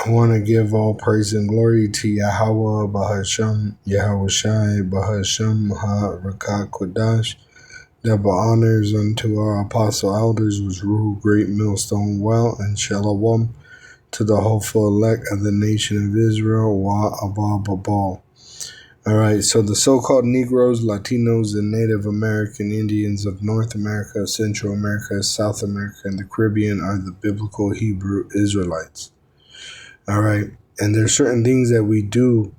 I want to give all praise and glory to Yahweh Bahasham, Yahweh Shai Bahasham, Ha-Rakah Kodash. Double honors unto our apostle elders, which rule Great Millstone Well, and Shalom to the hopeful elect of the nation of Israel, Wa Abba Babal. Alright, so the so-called Negroes, Latinos, and Native American Indians of North America, Central America, South America, and the Caribbean are the biblical Hebrew Israelites. Alright, and there's certain things that we do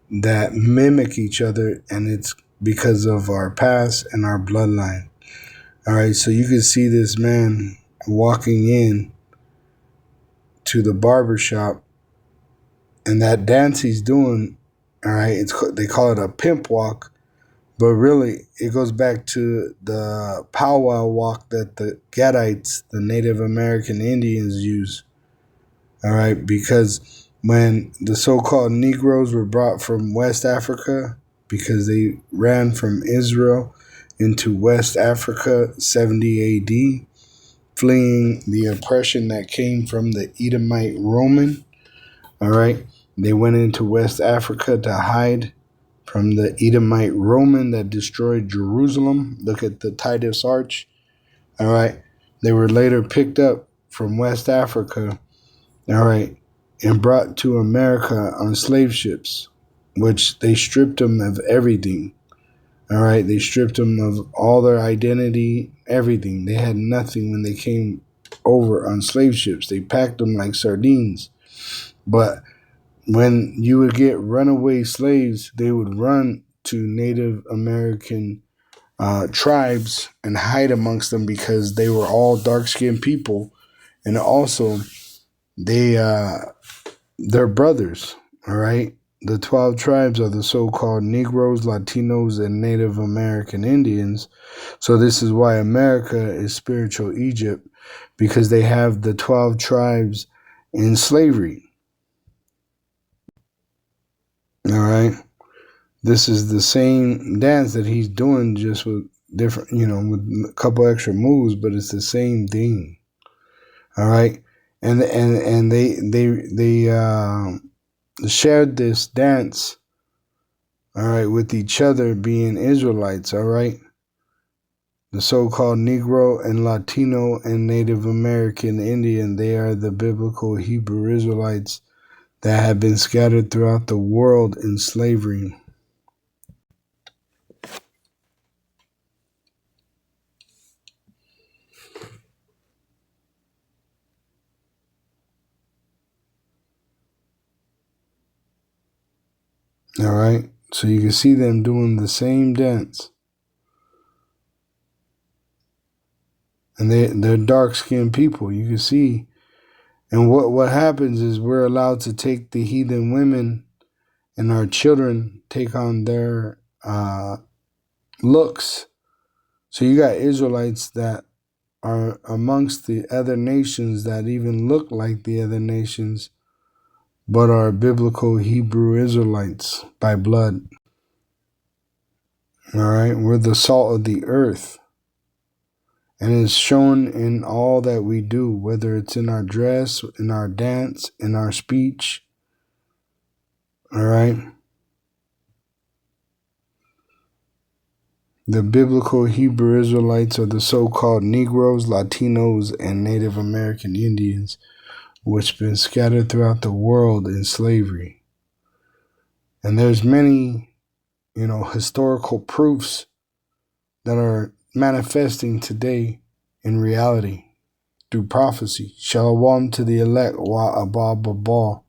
that mimic each other, and it's because of our past and our bloodline. Alright, so you can see this man walking in to the barber shop, and that dance he's doing, alright, they call it a pimp walk, but really it goes back to the powwow walk that the Gadites, the Native American Indians, use. Alright, because when the so-called Negroes were brought from West Africa, because they ran from Israel into West Africa 70 AD, fleeing the oppression that came from the Edomite Roman, alright, they went into West Africa to hide from the Edomite Roman that destroyed Jerusalem. Look at the Titus Arch, alright. They were later picked up from West Africa, alright, and brought to America on slave ships, which they stripped them of everything. Alright, they stripped them of all their identity, everything. They had nothing when they came over on slave ships. They packed them like sardines. But when you would get runaway slaves, they would run to Native American tribes and hide amongst them because they were all dark-skinned people. And also, they're brothers, all right? The 12 tribes are the so-called Negroes, Latinos, and Native American Indians. So this is why America is spiritual Egypt, because they have the 12 tribes in slavery. All right? This is the same dance that he's doing, just with different, with a couple extra moves, but it's the same thing. All right? And they shared this dance, all right, with each other, being Israelites, all right? The so-called Negro and Latino and Native American Indian, they are the biblical Hebrew Israelites that have been scattered throughout the world in slavery. All right? So you can see them doing the same dance. And they're dark-skinned people, you can see. And what happens is we're allowed to take the heathen women, and our children take on their looks. So you got Israelites that are amongst the other nations that even look like the other nations, but are biblical Hebrew Israelites by blood. All right, we're the salt of the earth. And it's shown in all that we do, whether it's in our dress, in our dance, in our speech. All right. The biblical Hebrew Israelites are the so-called Negroes, Latinos, and Native American Indians, which have been scattered throughout the world in slavery. And there's many, historical proofs that are manifesting today in reality through prophecy. Shalom to the elect, Wa Abba Babal.